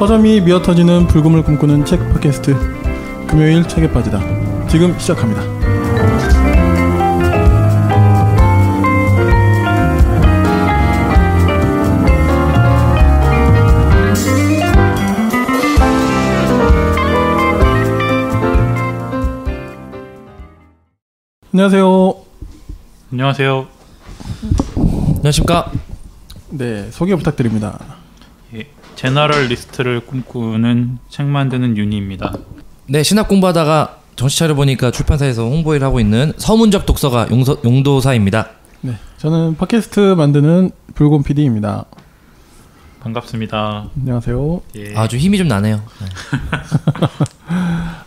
서점이 미어터지는 불금을 꿈꾸는 책 팟캐스트 금요일 책에 빠지다 지금 시작합니다. 안녕하세요. 안녕하세요. 안녕하십니까. 네, 소개 부탁드립니다. 예, 제너럴리스트를 꿈꾸는 책 만드는 윤희입니다. 네, 신학 공부하다가 정신 차려보니까 출판사에서 홍보를 하고 있는 서문적 독서가 용도사입니다. 네, 저는 팟캐스트 만드는 불곰 PD입니다. 반갑습니다. 안녕하세요. 예. 아주 힘이 좀 나네요. 네.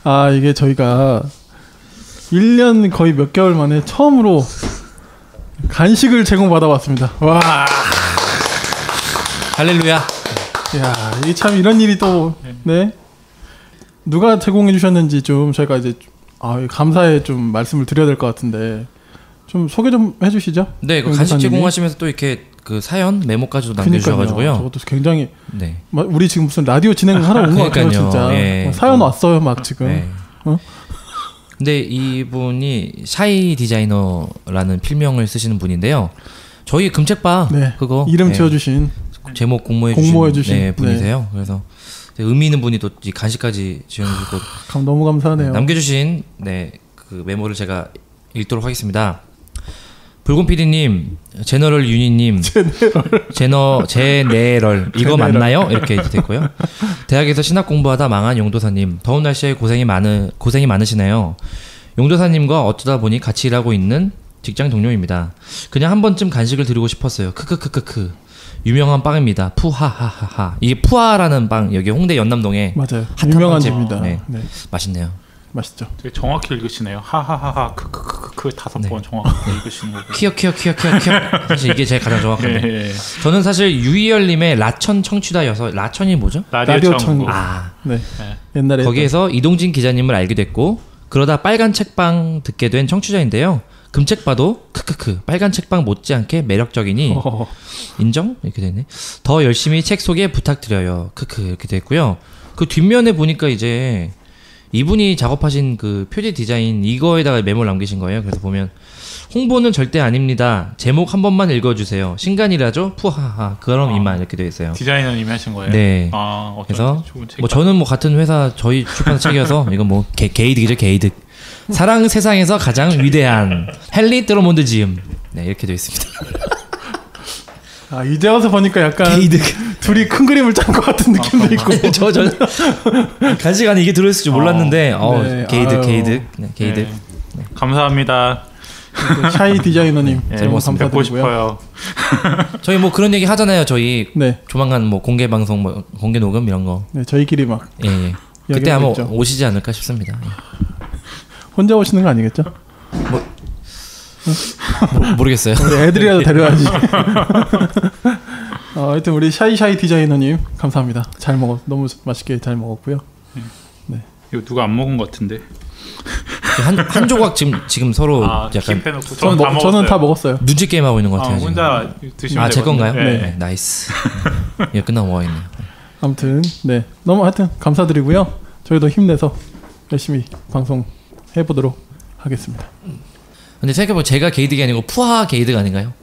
아, 이게 저희가 1년 거의 몇 개월 만에 처음으로 간식을 제공받아 왔습니다. 와. 할렐루야. 야, 이게 참 이런 일이 또 네. 누가 제공해 주셨는지 좀 저희가 이제 감사의 좀 말씀을 드려야 될 것 같은데 좀 소개 좀 해 주시죠. 네, 그 간식 제공하시면서 또 이렇게 그 사연 메모까지도 남겨 주셔 가지고요. 저것도 굉장히 네. 우리 지금 무슨 라디오 진행하러 온 것 같아요, 진짜. 예. 사연 왔어요, 막 지금. 네. 근데 이분이 샤이 디자이너라는 필명을 쓰시는 분인데요. 저희 금책바 네. 그거 이름 지어주신 제목 공모해 주신 네, 분이세요. 네. 그래서 의미 있는 분이 또 간식까지 지원해주고 너무 감사하네요. 남겨주신 그 메모를 제가 읽도록 하겠습니다. 불곰 PD님, 제너럴 유니님, 제네럴 이거 맞나요? 이렇게 됐고요. 대학에서 신학 공부하다 망한 용도사님, 더운 날씨에 고생이 많으시네요. 용도사님과 어쩌다 보니 같이 일하고 있는 직장 동료입니다. 그냥 한 번쯤 간식을 드리고 싶었어요. 크크크크크. 유명한 빵입니다. 푸하하하하. 이게 푸하라는 빵 여기 홍대 연남동에 맞아요. 유명한 집입니다. 네. 네. 맛있네요. 맛있죠. 되게 정확히 읽으시네요. 하하하하 크크크크 5번 정확히 읽으시는 거고. 키역. 사실 이게 제일 가장 정확한데. 예. 저는 사실 유희열님의 라천 청취자여서 라천이 뭐죠? 라디오 천국. 네. 옛날에 거기에서 이동진 기자님을 알게 됐고 그러다 빨간 책방 듣게 된 청취자인데요. 금책봐도 크크크 빨간 책방 못지않게 매력적이니 인정? 이렇게 되네. 더 열심히 책 소개 부탁드려요. 크크 이렇게 됐고요. 그 뒷면에 보니까 이제 이분이 작업하신 그 표지 디자인 이거에다가 메모를 남기신 거예요. 그래서 보면 홍보는 절대 아닙니다. 제목 한 번만 읽어주세요. 신간이라죠? 푸하하. 그럼 이만 이렇게 되어 있어요. 디자이너님이 하신 거예요? 네. 그래서 뭐 저는 뭐 같은 회사 저희 출판사 책이어서 이건 뭐 게이득이죠. 게이득. 사랑 세상에서 가장 위대한 헨리 드러몬드 지음. 네 이렇게 되어 있습니다. 이제 와서 보니까 약간 게이득. 둘이 큰 그림을 짠 것 같은 느낌도 있고. 아니, 저 간식 안에 이게 들어있을 줄 몰랐는데 네. 게이득. 네. 감사합니다. 샤이 디자이너님 잘 먹었습니다. 뵙고 싶어요. 저희 뭐 그런 얘기 하잖아요. 저희 네. 조만간 뭐 공개 방송, 뭐 공개 녹음 이런 거. 네, 저희끼리 막. 예. 그때 아마 오시지 않을까 싶습니다. 혼자 오시는 거 아니겠죠? 모르겠어요. 우리 애들이라도 데려와야지. 하여튼 우리 샤이 디자이너님 감사합니다. 너무 맛있게 잘 먹었고요. 네. 이거 누가 안 먹은 것 같은데. 한 조각 지금 서로 약간 저는 다 먹었어요. 눈치 게임 하고 있는 것 같아요. 혼자 드시면 제 건가요? 네. 나이스. 이거 끝나고 먹어야겠네요. 아무튼 네 너무 하여튼 감사드리고요. 저희도 힘내서 열심히 방송 해보도록 하겠습니다. 근데 생각해보면 제가 게이득이 아니고 푸하 게이득 아닌가요?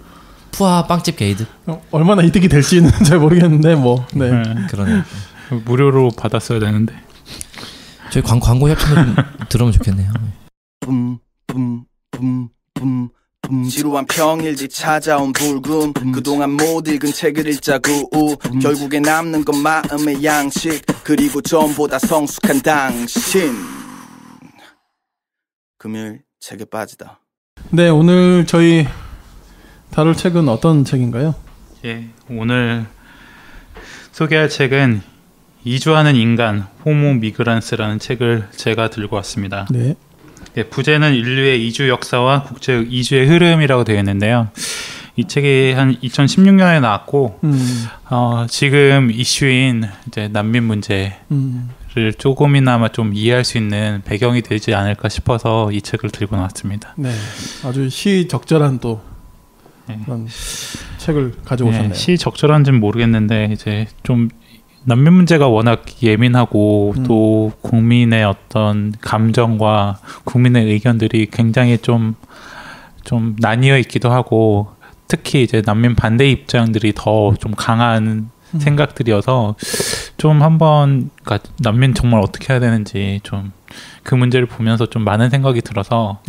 푸하 빵집 게이득. 얼마나 이득이 될지는 잘 모르겠는데 뭐. 네. 그러네. 무료로 받았어야 되는데. 저희 광고 협찬을 좀 들으면 좋겠네요. 지루한 평일지 찾아온 불금 그동안 못 읽은 책을 읽자구 결국에 남는 건 마음의 양식 그리고 전보다 성숙한 당신. 금요일 책에 빠지다. 네, 오늘 저희 다룰 책은 어떤 책인가요? 예, 오늘 소개할 책은 이주하는 인간, 호모 미그란스라는 책을 제가 들고 왔습니다. 네. 예, 부제는 인류의 이주 역사와 국제 이주의 흐름이라고 되어 있는데요. 이 책이 한 2016년에 나왔고 지금 이슈인 이제 난민 문제를 조금이나마 좀 이해할 수 있는 배경이 되지 않을까 싶어서 이 책을 들고 나왔습니다. 네, 아주 시적절한 또 그런 책을 가져오셨네요. 시적절한지는 모르겠는데 이제 좀 난민 문제가 워낙 예민하고 또 국민의 어떤 감정과 국민의 의견들이 굉장히 좀 나뉘어 있기도 하고 특히 이제 난민 반대 입장들이 더 좀 강한 생각들이어서 좀 한번 그러니까 난민 정말 어떻게 해야 되는지 좀 그 문제를 보면서 좀 많은 생각이 들어서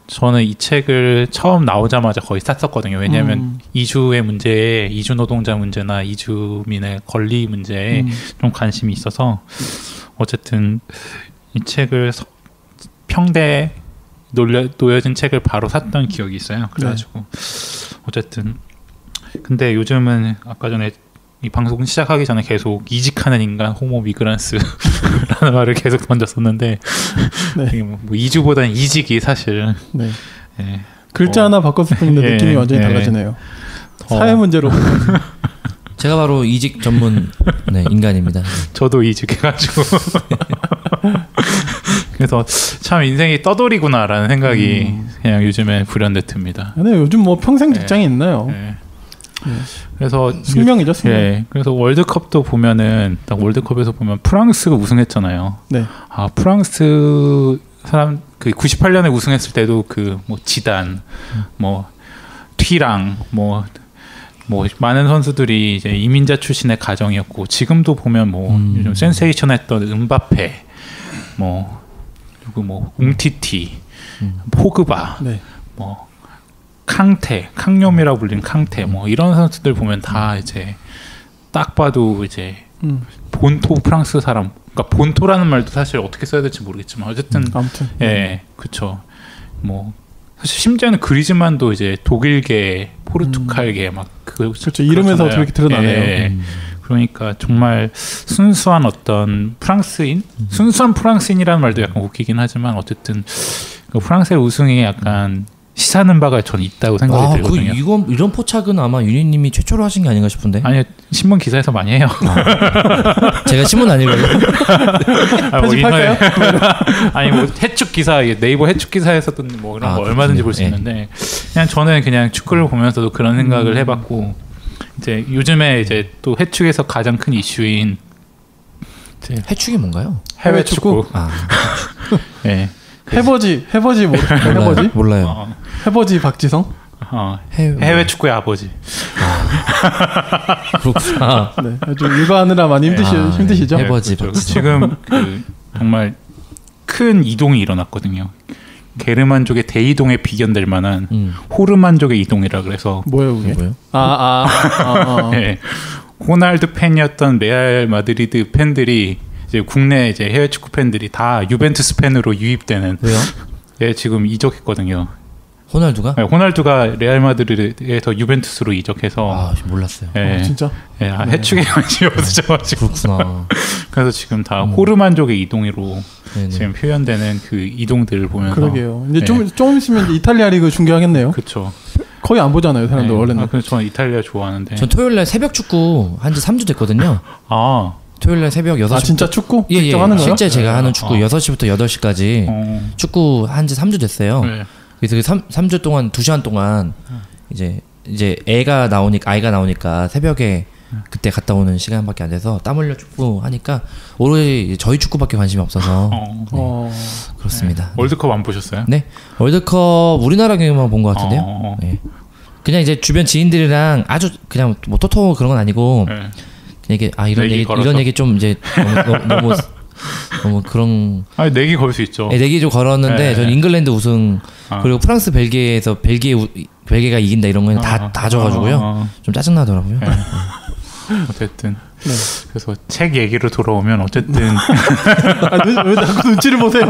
저는 이 책을 처음 나오자마자 거의 샀었거든요. 왜냐하면 이주의 문제에 이주 노동자 문제나 이주민의 권리 문제에 좀 관심이 있어서 어쨌든 이 책을 평대에 놓여진 책을 바로 샀던 기억이 있어요. 그래가지고 어쨌든 근데 요즘은 아까 전에 이 방송 시작하기 전에 계속 이직하는 인간 호모 미그란스라는 말을 계속 던졌었는데 네. 뭐 이주보다는 이직이 사실 예. 글자 하나 바꿨을 뿐인데 느낌이 완전히 달라지네요. 사회 문제로 제가 바로 이직 전문 인간입니다. 저도 이직해가지고 그래서 참 인생이 떠돌이구나라는 생각이 그냥 요즘에 불현듯 듭니다. 근데 요즘 뭐 평생 직장이 있나요? 그래서 숙명이죠, 숙명. 예, 그래서 월드컵도 보면은 딱 월드컵에서 보면 프랑스가 우승했잖아요. 네. 아 프랑스 사람 그 98년에 우승했을 때도 그 뭐 지단, 뭐 튀랑, 뭐 많은 선수들이 이제 이민자 출신의 가정이었고 지금도 보면 뭐 요즘 센세이션했던 음바페, 그리고 뭐 웅티티, 포그바, 뭐 캉뇽이라고 불리는 캉테 뭐 이런 선수들 보면 다 이제 딱 봐도 이제 본토 프랑스 사람, 그러니까 본토라는 말도 사실 어떻게 써야 될지 모르겠지만 어쨌든 아무튼 예, 그렇죠. 뭐 사실 심지어는 그리즈만도 이제 독일계, 포르투갈계 막 그렇죠. 이름에서 그렇게 드러나네요. 예, 그러니까 정말 순수한 어떤 프랑스인, 순수한 프랑스인이라는 말도 약간 웃기긴 하지만 어쨌든 그 프랑스의 우승이 약간 시사하는 바가 전 있다고 생각이 들거든요. 이런 포착은 아마 유니님이 최초로 하신 게 아닌가 싶은데. 아니 신문 기사에서 많이 해요. 제가 신문 안 읽어요. 편집할까요? 아니 뭐 해축 기사, 네이버 해축 기사에서도 뭐 이런 거 얼마든지 볼 수 있는데 그냥 저는 그냥 축구를 보면서도 그런 생각을 해봤고 이제 요즘에 이제 또 해축에서 가장 큰 이슈인 해축이 뭔가요? 해외 축구. 네. 해버지 해버지 몰라요. 해버지 박지성. 해외 축구의 아버지. 그렇구나. 네, 아주 육아하느라 많이 힘드시죠? 해버지 그렇죠. 지금 정말 큰 이동이 일어났거든요. 게르만족의 대이동에 비견될 만한 호르만족의 이동이라 그래서 뭐예요 그게? 네. 호날두 팬이었던 레알 마드리드 팬들이 이제 국내 이제 해외 축구 팬들이 다 유벤투스 팬으로 유입되는. 왜요? 예, 지금 이적했거든요. 호날두가? 네, 호날두가 레알 마드리드에서 유벤투스로 이적해서. 아, 몰랐어요. 예, 진짜? 예, 해축에 관심이 없으셔가지고. 그렇구나. 그래서 지금 다 호르만족의 이동으로 지금 표현되는 그 이동들을 보면서. 그러게요. 이제 좀 있으면 이제 이탈리아 리그 중계하겠네요. 그렇죠. 거의 안 보잖아요, 사람들 원래는. 그래서 저는 이탈리아 좋아하는데. 전 토요일날 새벽 축구 한지 3주 됐거든요. 토요일날 새벽 6시. 진짜 축구? 예. 하는 거예요? 실제 제가 하는 축구 6시부터 8시까지 축구 한지 3주 됐어요. 네. 그래서 그 3주 동안 2시간 동안 이제 아이가 나오니까 새벽에 그때 갔다 오는 시간밖에 안 돼서 땀 흘려 축구 하니까 오로지 저희 축구밖에 관심이 없어서 그렇습니다. 네. 월드컵 안 보셨어요? 네. 월드컵 우리나라 경기만 본 것 같은데요. 네. 그냥 이제 주변 지인들이랑 아주 그냥 뭐 토토 그런 건 아니고 그냥 이게 이런 얘기 좀 이제 너무 그런. 아니 내기 걸 수 있죠. 네, 내기 좀 걸었는데 저는 잉글랜드 우승 그리고 프랑스 벨기에에서 벨기에가 이긴다 이런 거는 다 져가지고요. 좀 짜증 나더라고요. 네. 어쨌든 그래서 책 얘기로 돌아오면 어쨌든 왜 자꾸 눈치를 보세요?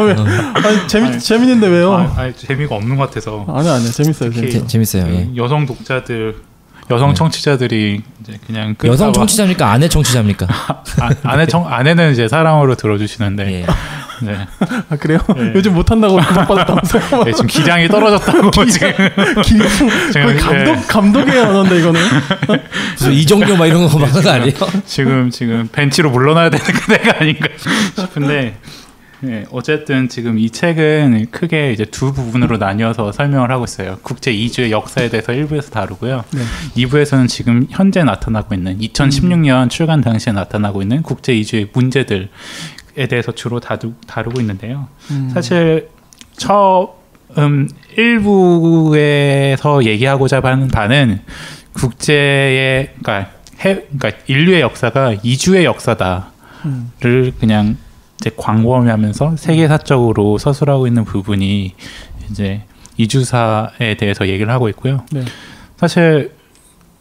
재밌는데 왜요? 재미가 없는 것 같아서. 아니요 재밌어요. 재밌어요. 예. 여성 독자들. 여성 청취자들이 이제 그냥 여성 청취자입니까? 아내 청취자입니까? 아내는 이제 사랑으로 들어주시는데. 예. 네. 아 그래요? 네. 요즘 못한다고 받았다면서요? 네, 지금 기량이 떨어졌다고 지금. 거의 감독의 언어인데 이거는. 무슨 이정료 막 이런 거 말하는 거 아니에요? 지금 벤치로 물러나야 되는 그대가 아닌가 싶은데. 네, 어쨌든 지금 이 책은 크게 이제 두 부분으로 나뉘어서 설명을 하고 있어요. 국제 이주의 역사에 대해서 1부에서 다루고요. 네. 2부에서는 지금 현재 나타나고 있는 2016년 출간 당시에 나타나고 있는 국제 이주의 문제들에 대해서 주로 다루고 있는데요. 사실 처음 1부에서 얘기하고자 하는 바는 국제의 그러니까 인류의 역사가 이주의 역사다를 그냥 이제 광범위하면서 세계사적으로 서술하고 있는 부분이 이제 이주사에 대해서 얘기를 하고 있고요. 네. 사실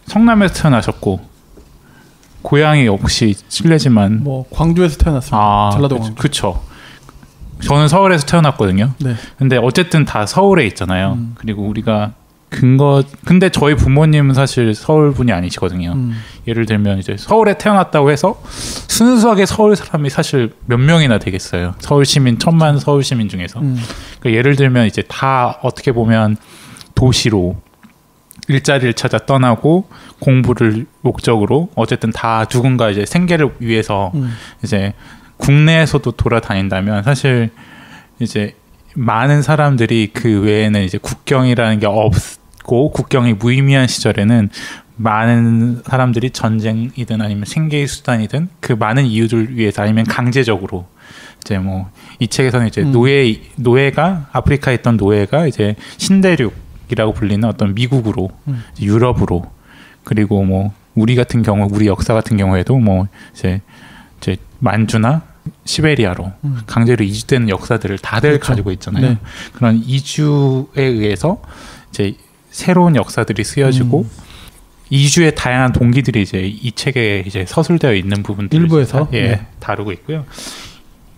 성남에서 태어나셨고 고향이 역시 실례지만 뭐 광주에서 태어났습니다. 전라도 광주. 그렇죠. 저는 서울에서 태어났거든요. 네. 근데 어쨌든 다 서울에 있잖아요. 그리고 우리가 근데 저희 부모님은 사실 서울 분이 아니시거든요. 예를 들면 이제 서울에 태어났다고 해서 순수하게 서울 사람이 사실 몇 명이나 되겠어요. 서울 시민 1000만 서울 시민 중에서. 그러니까 예를 들면 이제 다 어떻게 보면 도시로 일자리를 찾아 떠나고 공부를 목적으로 어쨌든 다 누군가 이제 생계를 위해서 이제 국내에서도 돌아다닌다면 사실 이제 많은 사람들이 그 외에는 이제 국경이라는 게 없고 국경이 무의미한 시절에는 많은 사람들이 전쟁이든 아니면 생계의 수단이든 그 많은 이유들 위해서 아니면 강제적으로 이제 뭐 이 책에서는 이제 노예가 아프리카에 있던 노예가 이제 신대륙이라고 불리는 어떤 미국으로 유럽으로 그리고 뭐 우리 같은 경우 우리 역사 같은 경우에도 뭐 이제 만주나 시베리아로 강제로 이주되는 역사들을 다들 그렇죠. 가지고 있잖아요. 네. 그런 이주에 의해서 이제 새로운 역사들이 쓰여지고 이주의 다양한 동기들이 이제 이 책에 이제 서술되어 있는 부분들을 일부에서 네. 다루고 있고요.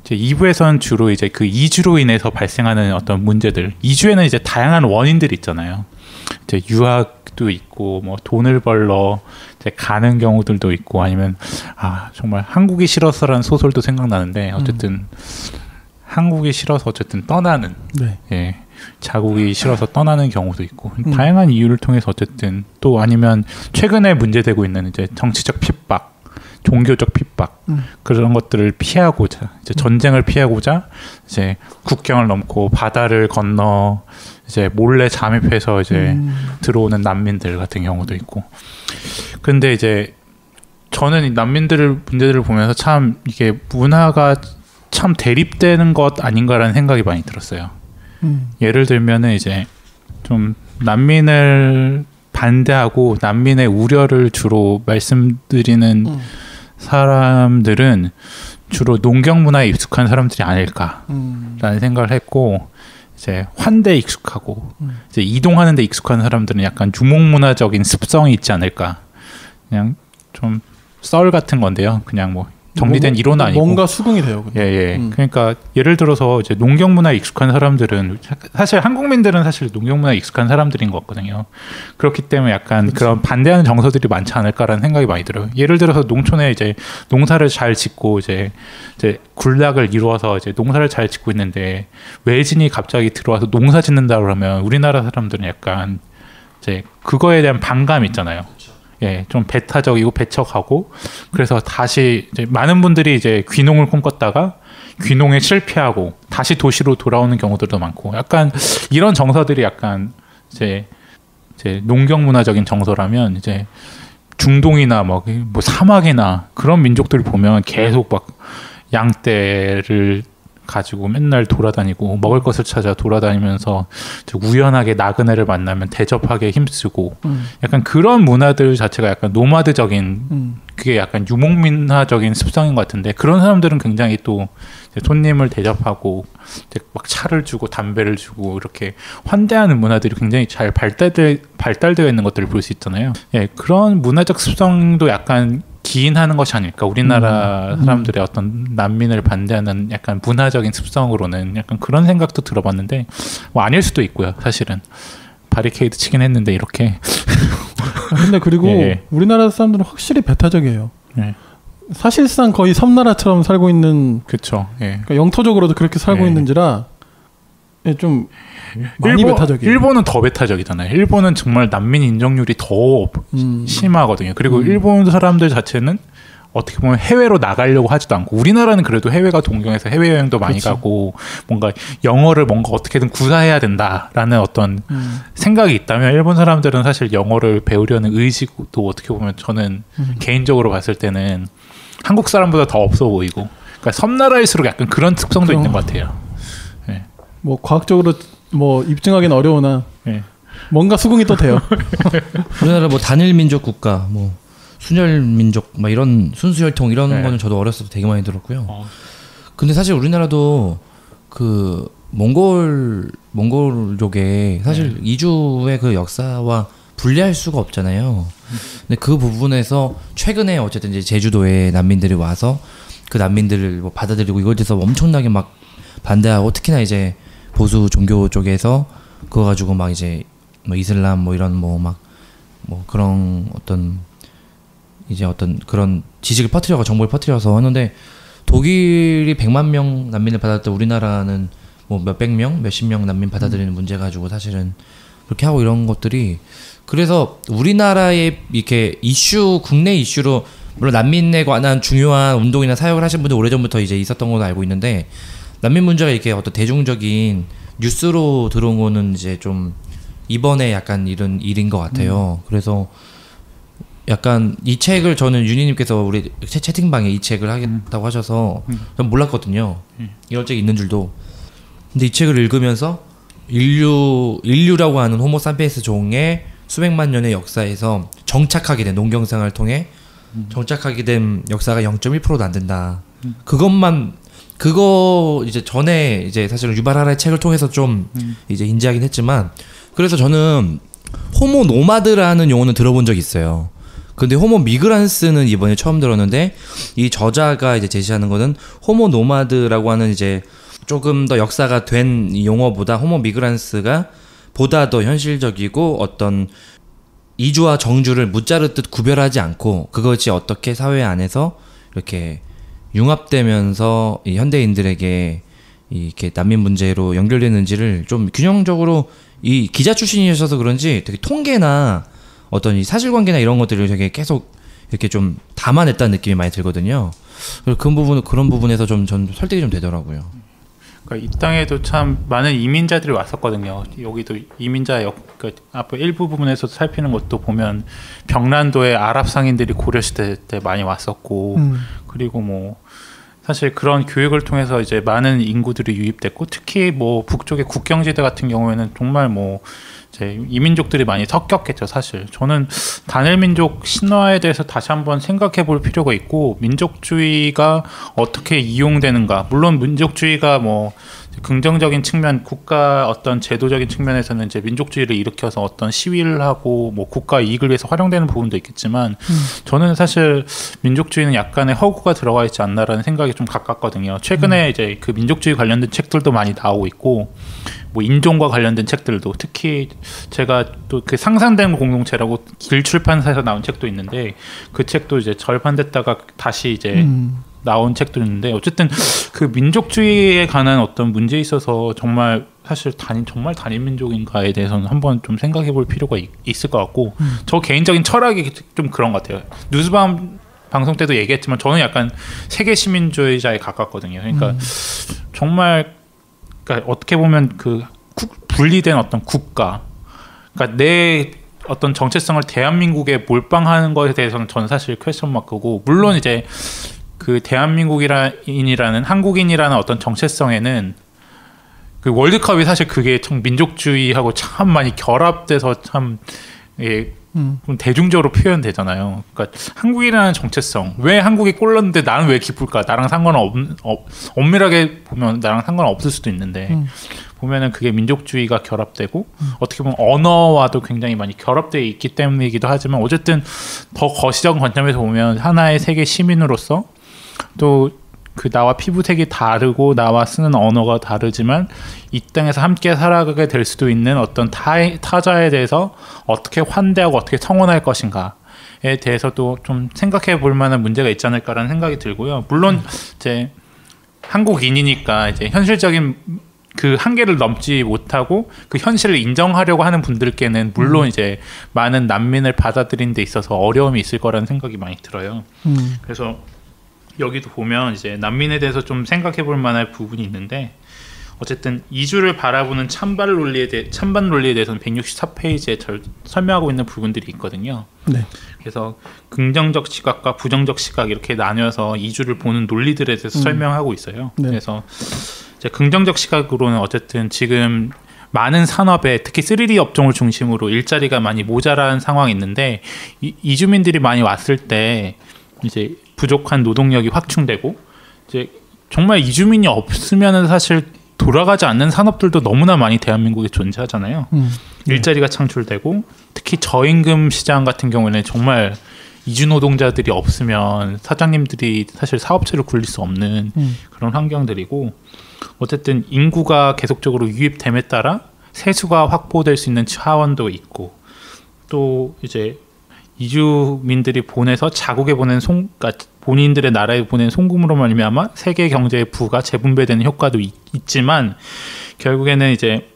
이제 2부에서는 주로 이제 그 이주로 인해서 발생하는 어떤 문제들. 이주에는 이제 다양한 원인들이 있잖아요. 이제 유학도 있고 뭐 돈을 벌러 이제 가는 경우들도 있고 아니면 정말 한국이 싫어서라는 소설도 생각나는데 어쨌든 한국이 싫어서 어쨌든 떠나는 네. 예, 자국이 싫어서 떠나는 경우도 있고 다양한 이유를 통해서 어쨌든 또 아니면 최근에 문제되고 있는 이제 정치적 핍박 종교적 핍박 그런 것들을 피하고자 이제 전쟁을 피하고자 이제 국경을 넘고 바다를 건너 이제 몰래 잠입해서 이제 들어오는 난민들 같은 경우도 있고. 근데 이제 저는 이 난민들을 문제들을 보면서 참 이게 문화가 참 대립되는 것 아닌가라는 생각이 많이 들었어요. 예를 들면은 이제 좀 난민을 반대하고 난민의 우려를 주로 말씀드리는 사람들은 주로 농경 문화에 익숙한 사람들이 아닐까라는 생각을 했고 이제 환대에 익숙하고 이제 이동하는 데 익숙한 사람들은 약간 유목문화적인 습성이 있지 않을까. 그냥 좀 썰 같은 건데요. 그냥 뭐 정리된 이론은 아니고 뭔가 수긍이 돼요. 예. 그러니까 예를 들어서 이제 농경 문화에 익숙한 사람들은 사실 한국민들은 사실 농경 문화에 익숙한 사람들인 것 같거든요. 그렇기 때문에 약간 그렇지. 그런 반대하는 정서들이 많지 않을까라는 생각이 많이 들어요. 예를 들어서 농촌에 이제 농사를 잘 짓고 이제 군락을 이루어서 이제 농사를 잘 짓고 있는데 외진이 갑자기 들어와서 농사 짓는다 그러면 우리나라 사람들은 약간 이제 그거에 대한 반감이 있잖아요. 예, 좀 배타적이고 배척하고 그래서 다시 이제 많은 분들이 이제 귀농을 꿈꿨다가 귀농에 실패하고 다시 도시로 돌아오는 경우들도 많고 약간 이런 정서들이 약간 이제 농경 문화적인 정서라면 이제 중동이나 뭐 사막이나 그런 민족들을 보면 계속 막 양떼를 가지고 맨날 돌아다니고 먹을 것을 찾아 돌아다니면서 우연하게 나그네를 만나면 대접하게 힘쓰고 약간 그런 문화들 자체가 약간 노마드적인 그게 약간 유목민화적인 습성인 것 같은데 그런 사람들은 굉장히 또 손님을 대접하고 막 차를 주고 담배를 주고 이렇게 환대하는 문화들이 굉장히 잘 발달되어 있는 것들을 볼 수 있잖아요. 예, 그런 문화적 습성도 약간 기인하는 것이 아닐까. 우리나라 사람들의 어떤 난민을 반대하는 약간 문화적인 습성으로는 약간 그런 생각도 들어봤는데 뭐 아닐 수도 있고요. 사실은 바리케이드 치긴 했는데 이렇게. 근데 그리고 예. 우리나라 사람들은 확실히 배타적이에요. 예. 사실상 거의 섬나라처럼 살고 있는. 그렇죠. 예. 그러니까 영토적으로도 그렇게 살고 예. 있는지라 좀 많이 배타적이에요. 일본은 더 배타적이잖아요. 일본은 정말 난민 인정률이 더 심하거든요. 그리고 일본 사람들 자체는 어떻게 보면 해외로 나가려고 하지도 않고 우리나라는 그래도 해외가 동경해서 해외여행도 많이 그치. 가고 뭔가 영어를 뭔가 어떻게든 구사해야 된다라는 어떤 생각이 있다면 일본 사람들은 사실 영어를 배우려는 의지도 어떻게 보면 저는 개인적으로 봤을 때는 한국 사람보다 더 없어 보이고 그러니까 섬나라일수록 약간 그런 특성도 있는 것 같아요. 네. 뭐 과학적으로 뭐 입증하기는 어려우나 네. 뭔가 수긍이 또 돼요. 우리나라 뭐 단일 민족 국가 뭐 순혈 민족 막 이런 순수혈통 이런 네. 거는 저도 어렸을 때 되게 많이 들었고요. 근데 사실 우리나라도 그 몽골족의 사실 네. 이주의 그 역사와 분리할 수가 없잖아요. 근데 그 부분에서 최근에 어쨌든 이제 제주도에 난민들이 와서 그 난민들을 뭐 받아들이고 이걸 대해서 엄청나게 막 반대하고 특히나 이제 보수 종교 쪽에서 그거 가지고 막 이제 뭐 이슬람 뭐 이런 뭐 막 뭐 그런 어떤 이제 어떤 그런 지식을 퍼뜨려서 정보를 퍼뜨려서 하는데 독일이 100만 명 난민을 받았을 우리나라는 뭐 몇백 명, 몇십 명 난민 받아들이는 문제 가지고 사실은 그렇게 하고 이런 것들이 그래서 우리나라의 이렇게 이슈 국내 이슈로 물론 난민에 관한 중요한 운동이나 사역을 하신 분들 오래전부터 이제 있었던 걸로 알고 있는데 난민 문제가 이렇게 어떤 대중적인 뉴스로 들어온 거는 이제 좀 이번에 약간 이런 일인 것 같아요. 그래서 약간 이 책을 저는 윤희님께서 우리 채팅방에 이 책을 하겠다고 하셔서 전 몰랐거든요. 이런 책이 있는 줄도. 근데 이 책을 읽으면서 인류라고 하는 호모 사피엔스 종의 수백만 년의 역사에서 정착하게 된 농경생활을 통해 정착하게 된 역사가 0.1%도 안 된다. 그거 이제 전에 이제 사실은 유발 하라의 책을 통해서 좀 이제 인지하긴 했지만 그래서 저는 호모 노마드라는 용어는 들어본 적이 있어요. 근데 호모 미그란스는 이번에 처음 들었는데 이 저자가 이제 제시하는 거는 호모 노마드라고 하는 이제 조금 더 역사가 된 용어보다 호모 미그란스가 보다 더 현실적이고 어떤 이주와 정주를 무자르듯 구별하지 않고 그것이 어떻게 사회 안에서 이렇게 융합되면서 이 현대인들에게 이렇게 난민 문제로 연결되는지를 좀 균형적으로 이 기자 출신이셔서 그런지 되게 통계나 어떤 이 사실관계나 이런 것들을 되게 계속 이렇게 좀 담아냈다는 느낌이 많이 들거든요. 그래서 그런 부분에서 좀 전 설득이 좀 되더라고요. 그러니까 이 땅에도 참 많은 이민자들이 왔었거든요. 여기도 이민자 그러니까 앞에 일부 부분에서 살피는 것도 보면 병란도에 아랍 상인들이 고려시대 때 많이 왔었고 그리고 뭐 사실 그런 교육을 통해서 이제 많은 인구들이 유입됐고 특히 뭐 북쪽의 국경지대 같은 경우에는 정말 뭐 이제 이민족들이 많이 섞였겠죠. 사실 저는 단일민족 신화에 대해서 다시 한번 생각해 볼 필요가 있고 민족주의가 어떻게 이용되는가 물론 민족주의가 뭐 긍정적인 측면 국가 어떤 제도적인 측면에서는 이제 민족주의를 일으켜서 어떤 시위를 하고 뭐 국가 이익을 위해서 활용되는 부분도 있겠지만 저는 사실 민족주의는 약간의 허구가 들어가 있지 않나라는 생각이 좀 가깝거든요. 최근에 이제 그 민족주의 관련된 책들도 많이 나오고 있고 뭐 인종과 관련된 책들도 특히 제가 또 그 상상된 공동체라고 길출판사에서 나온 책도 있는데 그 책도 이제 절판됐다가 다시 이제 나온 책도 있는데 어쨌든 그 민족주의에 관한 어떤 문제에 있어서 정말 사실 정말 단일민족인가에 대해서는 한번 좀 생각해 볼 필요가 있을 것 같고 저 개인적인 철학이 좀 그런 것 같아요. 뉴스밤 방송 때도 얘기했지만 저는 약간 세계 시민주의자에 가깝거든요. 그러니까 정말 그러니까 어떻게 보면 그 분리된 어떤 국가 그러니까 내 어떤 정체성을 대한민국에 몰빵하는 것에 대해서는 저는 사실 퀘스천 마크고 물론 이제 그 대한민국인이라는 한국인이라는 어떤 정체성에는 그 월드컵이 사실 그게 참 민족주의하고 참 많이 결합돼서 참 대중적으로 표현되잖아요. 그러니까 한국이라는 정체성 왜 한국이 골 넣는데 나는 왜 기쁠까? 나랑 엄밀하게 보면 나랑 상관없을 수도 있는데 보면은 그게 민족주의가 결합되고 어떻게 보면 언어와도 굉장히 많이 결합되어 있기 때문이기도 하지만 어쨌든 더 거시적인 관점에서 보면 하나의 세계 시민으로서 또 그 나와 피부색이 다르고 나와 쓰는 언어가 다르지만 이 땅에서 함께 살아가게 될 수도 있는 어떤 타자에 대해서 어떻게 환대하고 어떻게 청원할 것인가에 대해서도 좀 생각해 볼 만한 문제가 있지 않을까라는 생각이 들고요. 물론 이제 한국인이니까 이제 현실적인 그 한계를 넘지 못하고 그 현실을 인정하려고 하는 분들께는 물론 이제 많은 난민을 받아들이는 데 있어서 어려움이 있을 거라는 생각이 많이 들어요. 그래서 여기도 보면 이제 난민에 대해서 좀 생각해 볼 만한 부분이 있는데 어쨌든 이주를 바라보는 찬반 논리에 대해서는 164페이지에 설명하고 있는 부분들이 있거든요. 네. 그래서 긍정적 시각과 부정적 시각 이렇게 나뉘어서 이주를 보는 논리들에 대해서 설명하고 있어요. 네. 그래서 이제 긍정적 시각으로는 어쨌든 지금 많은 산업에 특히 3D 업종을 중심으로 일자리가 많이 모자란 상황이 있는데 이주민들이 많이 왔을 때 이제 부족한 노동력이 확충되고 이제 정말 이주민이 없으면은 사실 돌아가지 않는 산업들도 너무나 많이 대한민국에 존재하잖아요. 일자리가 창출되고 특히 저임금 시장 같은 경우에는 정말 이주 노동자들이 없으면 사장님들이 사실 사업체를 굴릴 수 없는 그런 환경들이고 어쨌든 인구가 계속적으로 유입됨에 따라 세수가 확보될 수 있는 차원도 있고 또 이제 이주민들이 보내서 자국에 보낸 그러니까 본인들의 나라에 보낸 송금으로 말미암아 세계 경제의 부가 재분배되는 효과도 있지만 결국에는 이제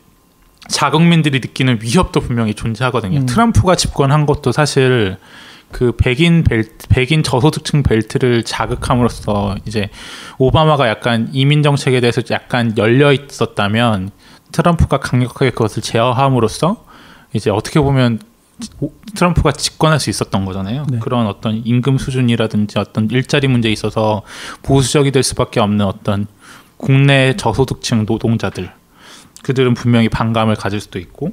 자국민들이 느끼는 위협도 분명히 존재하거든요. 트럼프가 집권한 것도 사실 그 백인 저소득층 벨트를 자극함으로써 이제 오바마가 약간 이민 정책에 대해서 약간 열려 있었다면 트럼프가 강력하게 그것을 제어함으로써 이제 어떻게 보면 트럼프가 집권할 수 있었던 거잖아요. 네. 그런 어떤 임금 수준이라든지 어떤 일자리 문제에 있어서 보수적이 될 수밖에 없는 어떤 국내 저소득층 노동자들 그들은 분명히 반감을 가질 수도 있고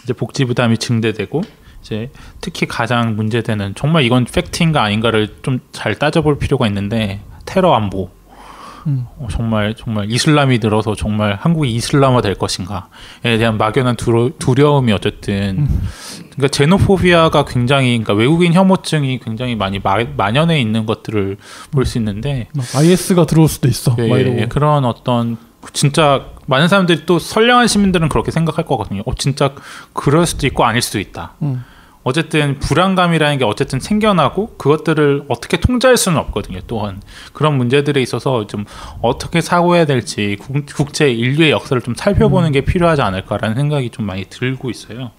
이제 복지 부담이 증대되고 이제 특히 가장 문제되는 정말 이건 팩트인가 아닌가를 좀 잘 따져볼 필요가 있는데 테러 안보 정말 이슬람이 늘어서 정말 한국이 이슬람화 될 것인가에 대한 막연한 두려움이 어쨌든 그러니까 제노포비아가 굉장히 그러니까 외국인 혐오증이 굉장히 많이 만연해 있는 것들을 볼 수 있는데 IS가 들어올 수도 있어. 예, 그런 어떤 진짜 많은 사람들이 또 선량한 시민들은 그렇게 생각할 거거든요. 진짜 그럴 수도 있고 아닐 수도 있다. 어쨌든 불안감이라는 게 어쨌든 생겨나고 그것들을 어떻게 통제할 수는 없거든요. 또한 그런 문제들에 있어서 좀 어떻게 사고해야 될지 국제 인류의 역사를 좀 살펴보는 게 필요하지 않을까라는 생각이 좀 많이 들고 있어요.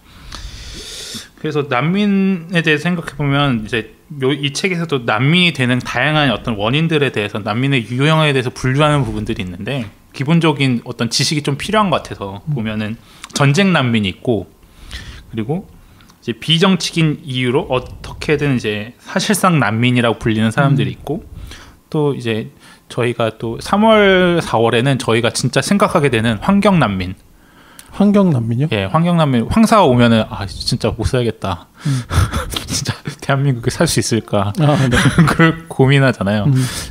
그래서 난민에 대해 생각해 보면 이제 이 책에서도 난민이 되는 다양한 어떤 원인들에 대해서 난민의 유형에 대해서 분류하는 부분들이 있는데 기본적인 어떤 지식이 좀 필요한 것 같아서 보면은 전쟁 난민이 있고 그리고 이제 비정치적인 이유로 어떻게든 이제 사실상 난민이라고 불리는 사람들이 있고 또 이제 저희가 또 3월, 4월에는 저희가 진짜 생각하게 되는 환경 난민. 환경 난민이요? 예, 환경 난민. 황사가 오면은 진짜 못 살겠다. 진짜 대한민국에 살 수 있을까? 네. 그걸 고민하잖아요.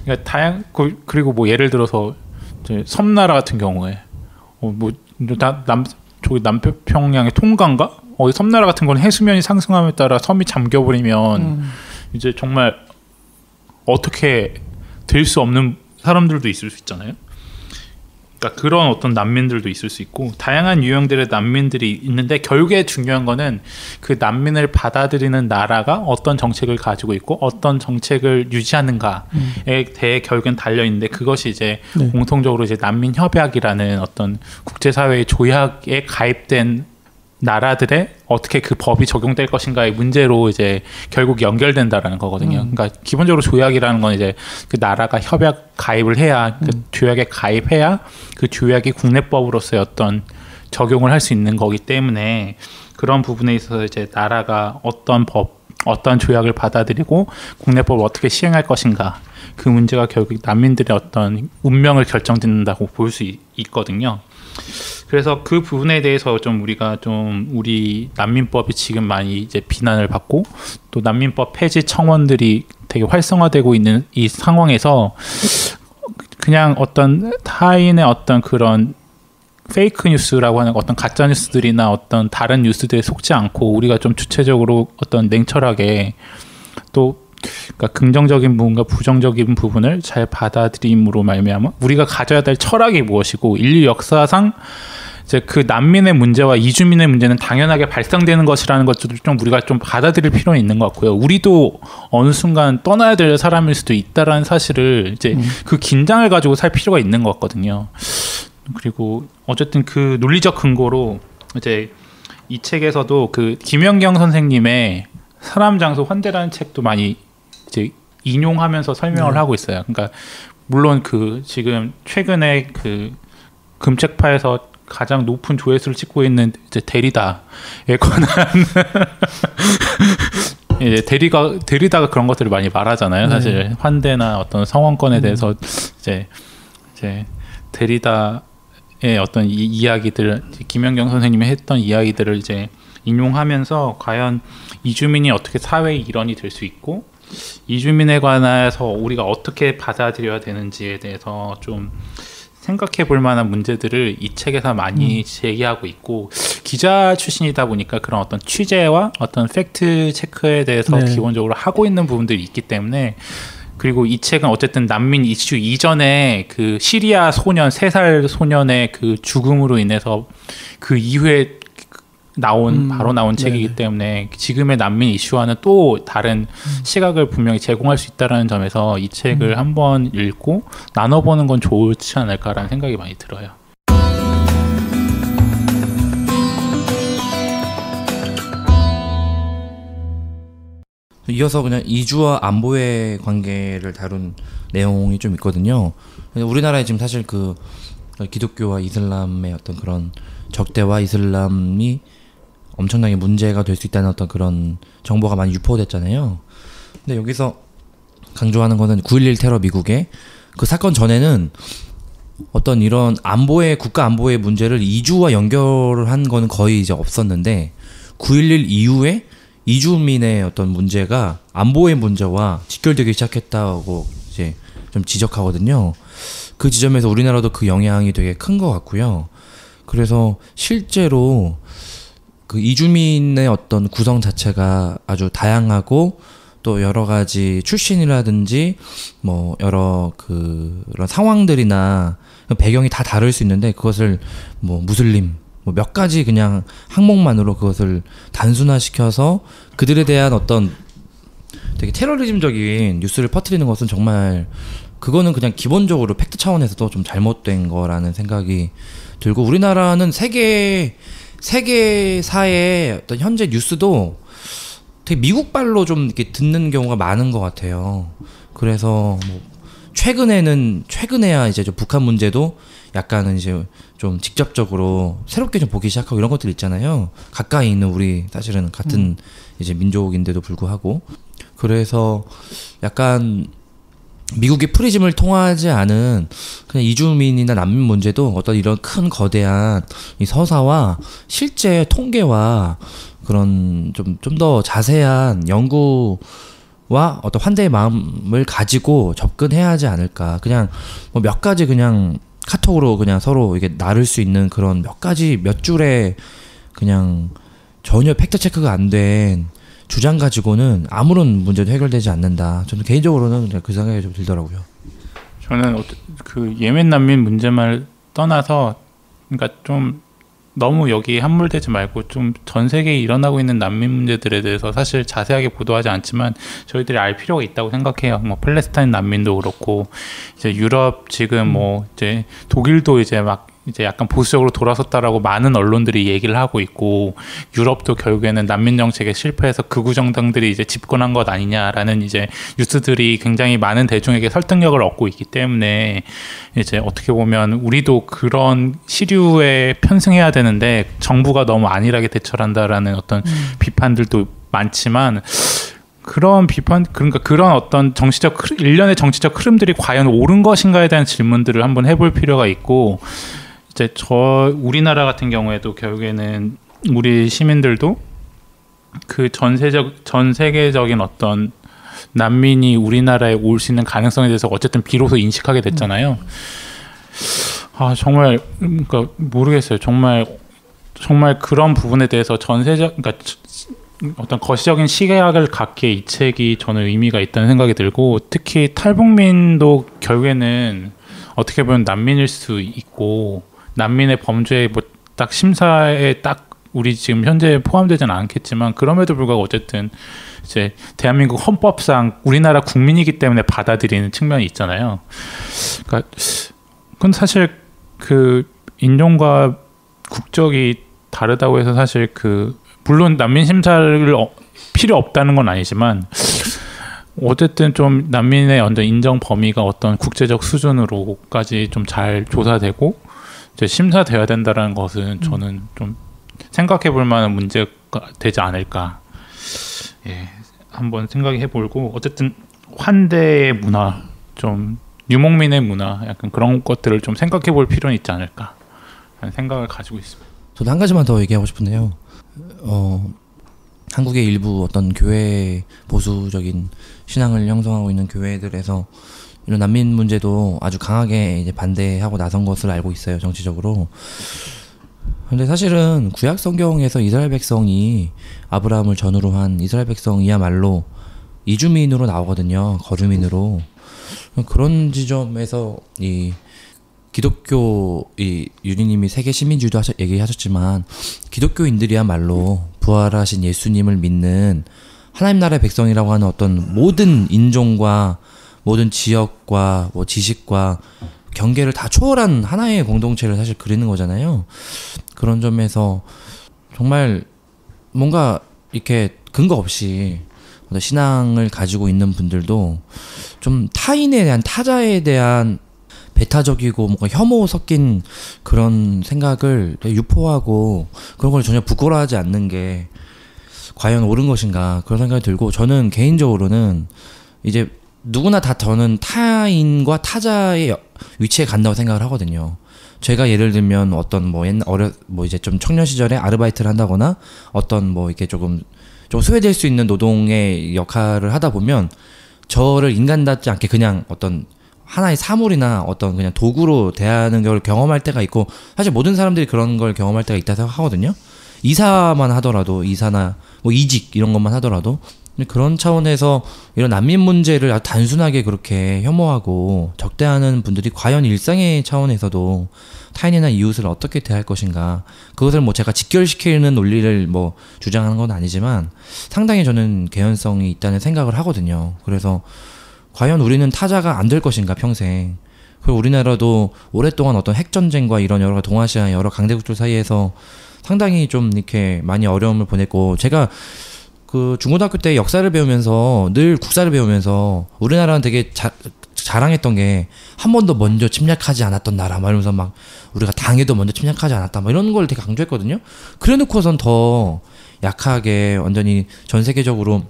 그러니까 그리고 뭐 예를 들어서 이제 섬나라 같은 경우에 저기 남태평양의 통가인가? 섬나라 같은 건 해수면이 상승함에 따라 섬이 잠겨버리면 이제 정말 어떻게 될 수 없는 사람들도 있을 수 있잖아요. 그러니까 그런 어떤 난민들도 있을 수 있고 다양한 유형들의 난민들이 있는데 결국에 중요한 거는 그 난민을 받아들이는 나라가 어떤 정책을 가지고 있고 어떤 정책을 유지하는가에 대해 결국엔 달려 있는데 그것이 이제 네. 공통적으로 이제 난민협약이라는 어떤 국제사회의 조약에 가입된 나라들의 어떻게 그 법이 적용될 것인가의 문제로 이제 결국 연결된다라는 거거든요. 그러니까 기본적으로 조약이라는 건 이제 그 나라가 협약 가입을 해야 그 조약에 가입해야 그 조약이 국내법으로서의 어떤 적용을 할 수 있는 거기 때문에 그런 부분에 있어서 이제 나라가 어떤 조약을 받아들이고 국내법을 어떻게 시행할 것인가 그 문제가 결국 난민들의 어떤 운명을 결정짓는다고 볼 수 있거든요. 그래서 그 부분에 대해서 좀 우리가 좀 우리 난민법이 지금 많이 이제 비난을 받고 또 난민법 폐지 청원들이 되게 활성화되고 있는 이 상황에서 그냥 어떤 타인의 어떤 그런 페이크 뉴스라고 하는 어떤 가짜 뉴스들이나 어떤 다른 뉴스들에 속지 않고 우리가 좀 주체적으로 어떤 냉철하게 또 그러니까 긍정적인 부분과 부정적인 부분을 잘 받아들임으로 말미암아 우리가 가져야 될 철학이 무엇이고 인류 역사상 이제 그 난민의 문제와 이주민의 문제는 당연하게 발생되는 것이라는 것들을 좀 우리가 좀 받아들일 필요는 있는 것 같고요. 우리도 어느 순간 떠나야 될 사람일 수도 있다라는 사실을 이제 그 긴장을 가지고 살 필요가 있는 것 같거든요. 그리고 어쨌든 그 논리적 근거로 이제 이 책에서도 그 김연경 선생님의 사람 장소 환대라는 책도 많이 이제 인용하면서 설명을 하고 있어요. 그러니까 물론 그 지금 최근에 그 금책파에서 가장 높은 조회수를 찍고 있는 이제 데리다에 관한 이제 데리다가 그런 것들을 많이 말하잖아요. 사실 환대나 어떤 성원권에 대해서 이제 데리다의 어떤 이야기들, 김연경 선생님이 했던 이야기들을 이제 인용하면서 과연 이주민이 어떻게 사회의 일원이 될 수 있고 이주민에 관해서 우리가 어떻게 받아들여야 되는지에 대해서 좀 생각해 볼 만한 문제들을 이 책에서 많이 제기하고 있고, 기자 출신이다 보니까 그런 어떤 취재와 어떤 팩트 체크에 대해서 기본적으로 하고 있는 부분들이 있기 때문에, 그리고 이 책은 어쨌든 난민 이슈 이전에 그 시리아 소년 3살 소년의 그 죽음으로 인해서 그 이후에 바로 나온 책이기 때문에 지금의 난민 이슈와는 또 다른 시각을 분명히 제공할 수 있다는 점에서 이 책을 한번 읽고 나눠보는 건 좋지 않을까라는 생각이 많이 들어요. 이어서 그냥 이주와 안보의 관계를 다룬 내용이 좀 있거든요. 우리나라에 지금 사실 그 기독교와 이슬람의 어떤 그런 적대와 이슬람이 엄청나게 문제가 될 수 있다는 어떤 그런 정보가 많이 유포됐잖아요. 근데 여기서 강조하는 거는 9.11 테러 미국의 그 사건 전에는 어떤 이런 국가 안보의 문제를 이주와 연결한 거는 거의 이제 없었는데 9.11 이후에 이주민의 어떤 문제가 안보의 문제와 직결되기 시작했다고 이제 좀 지적하거든요. 그 지점에서 우리나라도 그 영향이 되게 큰 것 같고요. 그래서 실제로 그 이주민의 어떤 구성 자체가 아주 다양하고 또 여러 가지 출신이라든지 뭐 여러 그런 상황들이나 배경이 다 다를 수 있는데 그것을 뭐 무슬림 뭐 몇 가지 그냥 항목만으로 그것을 단순화시켜서 그들에 대한 어떤 되게 테러리즘적인 뉴스를 퍼뜨리는 것은 정말 그거는 그냥 기본적으로 팩트 차원에서도 좀 잘못된 거라는 생각이 들고, 우리나라는 세계사의 어떤 현재 뉴스도 되게 미국발로 좀 이렇게 듣는 경우가 많은 것 같아요. 그래서 뭐 최근에야 이제 좀 북한 문제도 약간은 이제 좀 직접적으로 새롭게 좀 보기 시작하고 이런 것들 있잖아요. 가까이 있는 우리 사실은 같은 이제 민족인데도 불구하고. 그래서 약간 미국의 프리즘을 통하지 않은 그냥 이주민이나 난민 문제도 어떤 이런 큰 거대한 이 서사와 실제 통계와 그런 좀 더 자세한 연구와 어떤 환대의 마음을 가지고 접근해야 하지 않을까. 그냥 뭐 몇 가지 그냥 카톡으로 그냥 서로 이게 나눌 수 있는 그런 몇 줄의 그냥 전혀 팩트 체크가 안 된 주장 가지고는 아무런 문제도 해결되지 않는다. 저는 개인적으로는 그 생각이 좀 들더라고요. 저는 그 예멘 난민 문제만 떠나서, 그러니까 좀 너무 여기 함몰되지 말고 좀 전 세계에 일어나고 있는 난민 문제들에 대해서 사실 자세하게 보도하지 않지만 저희들이 알 필요가 있다고 생각해요. 뭐 팔레스타인 난민도 그렇고, 이제 유럽 지금 뭐 이제 독일도 이제 막 이제 약간 보수적으로 돌아섰다라고 많은 언론들이 얘기를 하고 있고, 유럽도 결국에는 난민 정책에 실패해서 극우 정당들이 이제 집권한 것 아니냐라는 이제 뉴스들이 굉장히 많은 대중에게 설득력을 얻고 있기 때문에 이제 어떻게 보면 우리도 그런 시류에 편승해야 되는데 정부가 너무 안일하게 대처한다라는 어떤 비판들도 많지만, 그런 비판, 그러니까 그런 어떤 일련의 정치적 흐름들이 과연 옳은 것인가에 대한 질문들을 한번 해볼 필요가 있고, 이제 우리나라 같은 경우에도 결국에는 우리 시민들도 그 전 세계적인 어떤 난민이 우리나라에 올 수 있는 가능성에 대해서 어쨌든 비로소 인식하게 됐잖아요. 정말 그러니까 모르겠어요. 정말 그런 부분에 대해서 그러니까 어떤 거시적인 시각을 갖기에 이 책이 저는 의미가 있다는 생각이 들고, 특히 탈북민도 결국에는 어떻게 보면 난민일 수 있고, 난민의 범죄 뭐 딱 심사에 딱 우리 지금 현재 포함되지는 않겠지만, 그럼에도 불구하고 어쨌든 이제 대한민국 헌법상 우리나라 국민이기 때문에 받아들이는 측면이 있잖아요. 그러니까 그건 사실 그 인종과 국적이 다르다고 해서 사실 물론 난민 심사를 필요 없다는 건 아니지만 어쨌든 좀 난민의 완전 인정 범위가 어떤 국제적 수준으로까지 좀 잘 조사되고 이제 심사돼야 된다는 것은 저는 좀 생각해 볼 만한 문제가 되지 않을까. 예, 한번 생각해 보고 어쨌든 환대의 문화, 좀 유목민의 문화, 약간 그런 것들을 좀 생각해 볼 필요는 있지 않을까 하는 생각을 가지고 있습니다. 저도 한 가지만 더 얘기하고 싶은데요. 한국의 일부 어떤 교회 보수적인 신앙을 형성하고 있는 교회들에서 이런 난민 문제도 아주 강하게 이제 반대하고 나선 것을 알고 있어요, 정치적으로. 근데 사실은 구약 성경에서 이스라엘 백성이 아브라함을 전후로 한 이스라엘 백성이야말로 이주민으로 나오거든요, 거주민으로. 그런 지점에서 이 기독교, 이 유리님이 세계 시민주의도 얘기하셨지만 기독교인들이야말로 부활하신 예수님을 믿는 하나님 나라의 백성이라고 하는 어떤 모든 인종과 모든 지역과 뭐 지식과 경계를 다 초월한 하나의 공동체를 사실 그리는 거잖아요. 그런 점에서 정말 뭔가 이렇게 근거 없이 신앙을 가지고 있는 분들도 좀 타인에 대한, 타자에 대한 배타적이고 뭔가 혐오 섞인 그런 생각을 유포하고 그런 걸 전혀 부끄러워하지 않는 게 과연 옳은 것인가, 그런 생각이 들고, 저는 개인적으로는 이제 누구나 다 저는 타인과 타자의 위치에 간다고 생각을 하거든요. 제가 예를 들면 어떤 뭐 이제 좀 청년 시절에 아르바이트를 한다거나 어떤 뭐 이렇게 좀 소외될 수 있는 노동의 역할을 하다 보면 저를 인간답지 않게 그냥 어떤 하나의 사물이나 어떤 그냥 도구로 대하는 걸 경험할 때가 있고, 사실 모든 사람들이 그런 걸 경험할 때가 있다 생각하거든요. 이사만 하더라도, 이사나 뭐 이직 이런 것만 하더라도. 그런 차원에서 이런 난민 문제를 아주 단순하게 그렇게 혐오하고 적대하는 분들이 과연 일상의 차원에서도 타인이나 이웃을 어떻게 대할 것인가, 그것을 뭐 제가 직결시키는 논리를 뭐 주장하는 건 아니지만 상당히 저는 개연성이 있다는 생각을 하거든요. 그래서 과연 우리는 타자가 안 될 것인가, 평생. 그리고 우리나라도 오랫동안 어떤 핵전쟁과 이런 여러 동아시아 여러 강대국들 사이에서 상당히 좀 이렇게 많이 어려움을 보냈고, 제가 그 중고등학교 때 역사를 배우면서 늘 국사를 배우면서 우리나라는 되게 자랑했던 게 한 번도 먼저 침략하지 않았던 나라, 말하면서 막 우리가 당해도 먼저 침략하지 않았다, 뭐 이런 걸 되게 강조했거든요. 그래 놓고선 더 약하게 완전히 전 세계적으로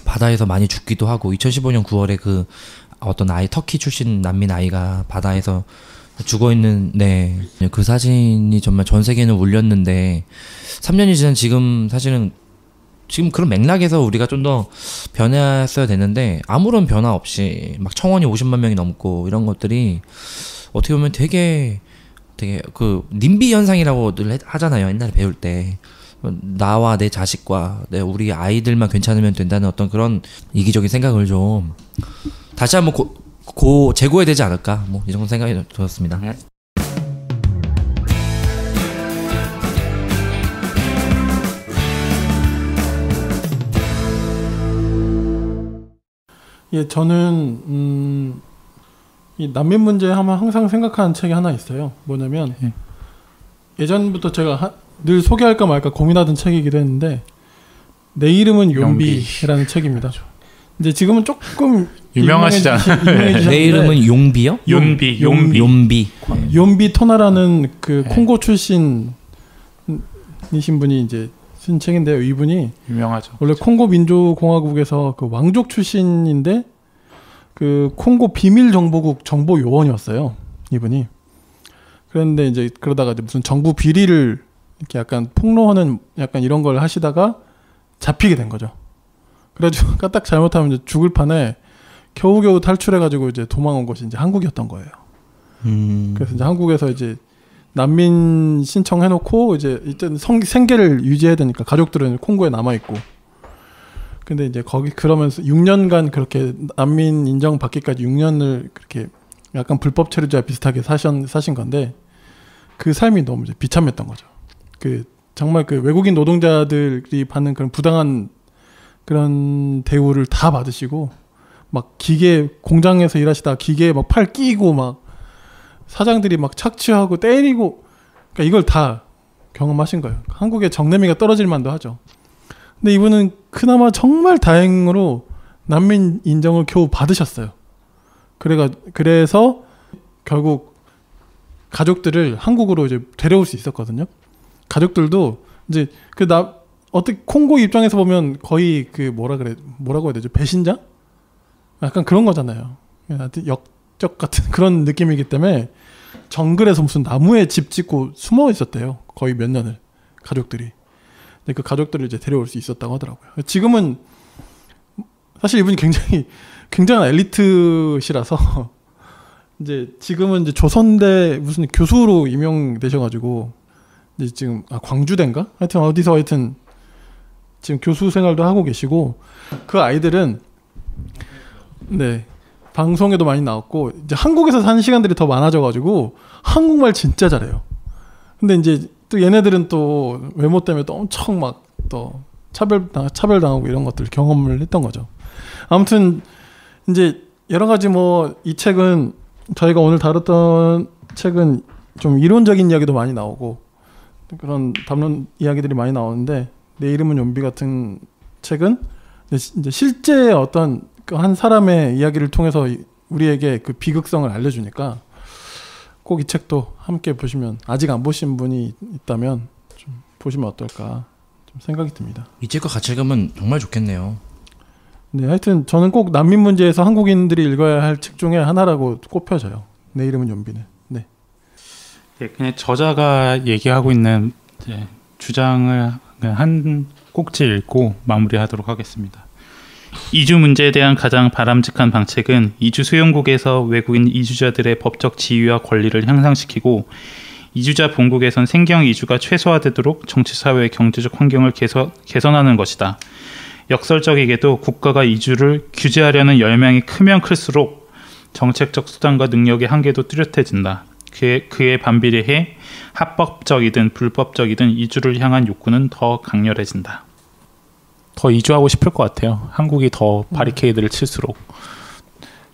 바다에서 많이 죽기도 하고, 2015년 9월에 그 어떤 아이, 터키 출신 난민 아이가 바다에서 죽어있는, 네, 그 사진이 정말 전 세계는 울렸는데, 3년이 지난 지금 사실은 지금 그런 맥락에서 우리가 좀 더 변했어야 되는데 아무런 변화 없이 막 청원이 50만 명이 넘고 이런 것들이 어떻게 보면 되게 그 님비 현상이라고 늘 하잖아요, 옛날에 배울 때. 나와 내 자식과 우리 아이들만 괜찮으면 된다는 어떤 그런 이기적인 생각을 좀 다시 한번 재고해야 되지 않을까, 뭐 이 정도 생각이 들었습니다. 예, 저는 이 난민 문제 하면 항상 생각하는 책이 하나 있어요. 뭐냐면 예전부터 제가 늘 소개할까 말까 고민하던 책이기도 했는데, 내 이름은 용비라는 책입니다. 이제 지금은 조금 유명하시잖아요. 내 이름은 용비요? 용비. 용비 토나라는 그 콩고 출신이신 분이 이제 쓴 책인데요. 이분이 유명하죠. 원래 콩고 민주공화국에서 그 왕족 출신인데 그 콩고 비밀 정보국 정보 요원이었어요, 이분이. 그런데 이제 그러다가 이제 무슨 정부 비리를 이렇게 약간 폭로하는 약간 이런 걸 하시다가 잡히게 된 거죠. 그래가지고 까딱 잘못하면 이제 죽을 판에 겨우겨우 탈출해가지고 이제 도망온 곳이 이제 한국이었던 거예요. 그래서 이제 한국에서 이제 난민 신청해놓고 이제 일단 생계를 유지해야 되니까 가족들은 콩고에 남아있고, 근데 이제 거기 그러면서 6년간 그렇게 난민 인정 받기까지 6년을 그렇게 약간 불법 체류자 비슷하게 사신 건데, 그 삶이 너무 이제 비참했던 거죠. 그 정말 그 외국인 노동자들이 받는 그런 부당한 그런 대우를 다 받으시고, 막 기계 공장에서 일하시다가 기계에 막 팔 끼고 막 사장들이 막 착취하고 때리고, 그러니까 이걸 다 경험하신 거예요. 한국의 정내미가 떨어질 만도 하죠. 근데 이분은 그나마 정말 다행으로 난민 인정을 겨우 받으셨어요. 그래서 결국 가족들을 한국으로 이제 데려올 수 있었거든요. 가족들도 이제 어떻게 콩고 입장에서 보면 거의 뭐라고 해야 되죠? 배신자? 약간 그런 거잖아요. 역적 같은 그런 느낌이기 때문에 정글에서 무슨 나무에 집 짓고 숨어 있었대요. 거의 몇 년을 가족들이. 근데 그 가족들을 이제 데려올 수 있었다고 하더라고요. 지금은 사실 이분이 굉장한 엘리트시라서 이제 지금은 이제 조선대 무슨 교수로 임용되셔가지고 이제 지금 광주대인가? 하여튼 지금 교수 생활도 하고 계시고 그 아이들은 네 방송에도 많이 나왔고 이제 한국에서 사는 시간들이 더 많아져가지고 한국말 진짜 잘해요. 근데 이제 또 얘네들은 또 외모 때문에 또 엄청 막 또 차별당하고 이런 것들 경험을 했던 거죠. 아무튼 이제 여러 가지 뭐 이 책은 저희가 오늘 다뤘던 책은 좀 이론적인 이야기도 많이 나오고 그런 담론 이야기들이 많이 나오는데 내 이름은 좀비 같은 책은 이제 실제 어떤 한 사람의 이야기를 통해서 우리에게 그 비극성을 알려주니까 꼭 이 책도 함께 보시면 아직 안 보신 분이 있다면 좀 보시면 어떨까 좀 생각이 듭니다. 이 책과 같이 읽으면 정말 좋겠네요. 네, 하여튼 저는 꼭 난민 문제에서 한국인들이 읽어야 할 책 중에 하나라고 꼽혀져요. 내 이름은 좀비는. 네. 네, 그냥 저자가 얘기하고 있는 주장을 그냥 한 꼭지 읽고 마무리하도록 하겠습니다. 이주 문제에 대한 가장 바람직한 방책은 이주 수용국에서 외국인 이주자들의 법적 지위와 권리를 향상시키고 이주자 본국에선 생경 이주가 최소화되도록 정치사회 경제적 환경을 개선하는 것이다. 역설적이게도 국가가 이주를 규제하려는 열망이 크면 클수록 정책적 수단과 능력의 한계도 뚜렷해진다. 그에 반비례해 합법적이든 불법적이든 이주를 향한 욕구는 더 강렬해진다. 더 이주하고 싶을 것 같아요. 한국이 더 바리케이드를 칠수록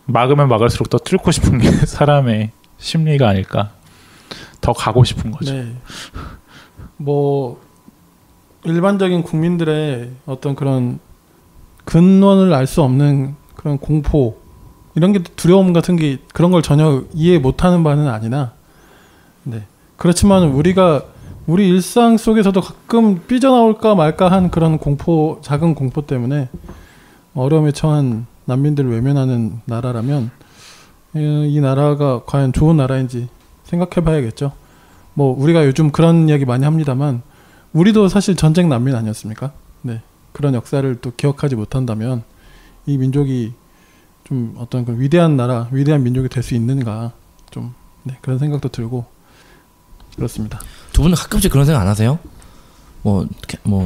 막으면 막을수록 더 뚫고 싶은 게 사람의 심리가 아닐까. 더 가고 싶은 거죠. 네. 뭐 일반적인 국민들의 어떤 그런 근원을 알 수 없는 그런 공포 이런 게 두려움 같은 게 그런 걸 전혀 이해 못하는 바는 아니나 네. 그렇지만 우리 일상 속에서도 가끔 삐져나올까 말까 한 그런 작은 공포 때문에 어려움에 처한 난민들을 외면하는 나라라면 이 나라가 과연 좋은 나라인지 생각해 봐야겠죠. 뭐 우리가 요즘 그런 이야기 많이 합니다만 우리도 사실 전쟁 난민 아니었습니까? 네. 그런 역사를 또 기억하지 못한다면 이 민족이 좀 어떤 그 위대한 나라, 위대한 민족이 될 수 있는가 좀 네, 그런 생각도 들고 그렇습니다. 두 분은 가끔씩 그런 생각 안 하세요?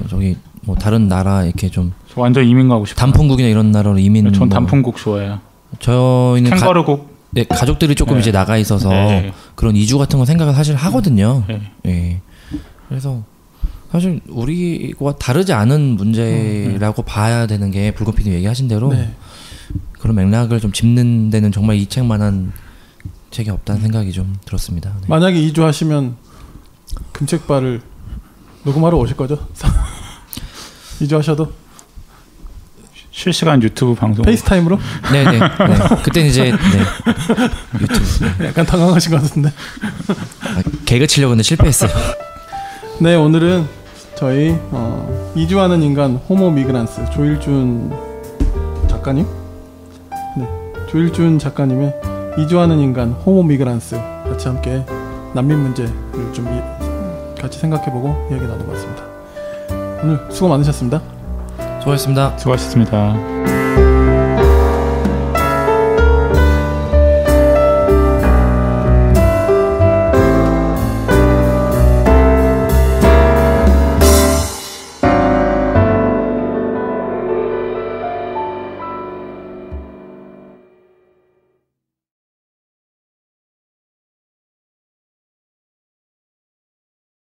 저기 다른 나라 이렇게 좀 저 완전 이민 가고 싶어요. 단풍국이나 이런 나라로 이민. 전 단풍국 좋아해요. 저희는 캥거루국. 네, 가족들이 조금 이제 나가 있어서 그런 이주 같은 거 생각을 사실 하거든요. 예. 그래서 사실 우리와 다르지 않은 문제라고 봐야 되는 게 붉은 피디 얘기하신 대로 그런 맥락을 좀 짚는 데는 정말 이 책만한 책이 없다는 생각이 좀 들었습니다. 네. 만약에 이주하시면 금책발을 녹음하러 오실 거죠? 이주하셔도 실시간 유튜브 방송 페이스타임으로? 네네. 그때 이제 유튜브. 약간 당황하신 것 같은데. 개그 치려고 했는데 실패했어요. 네, 오늘은 저희 이주하는 인간 호모 미그란스 조일준 작가님, 조일준 작가님의 이주하는 인간 호모 미그란스 같이 함께 난민 문제를 좀 같이 생각해보고 이야기 나눠봤습니다. 오늘 수고 많으셨습니다. 수고하셨습니다. 수고하셨습니다.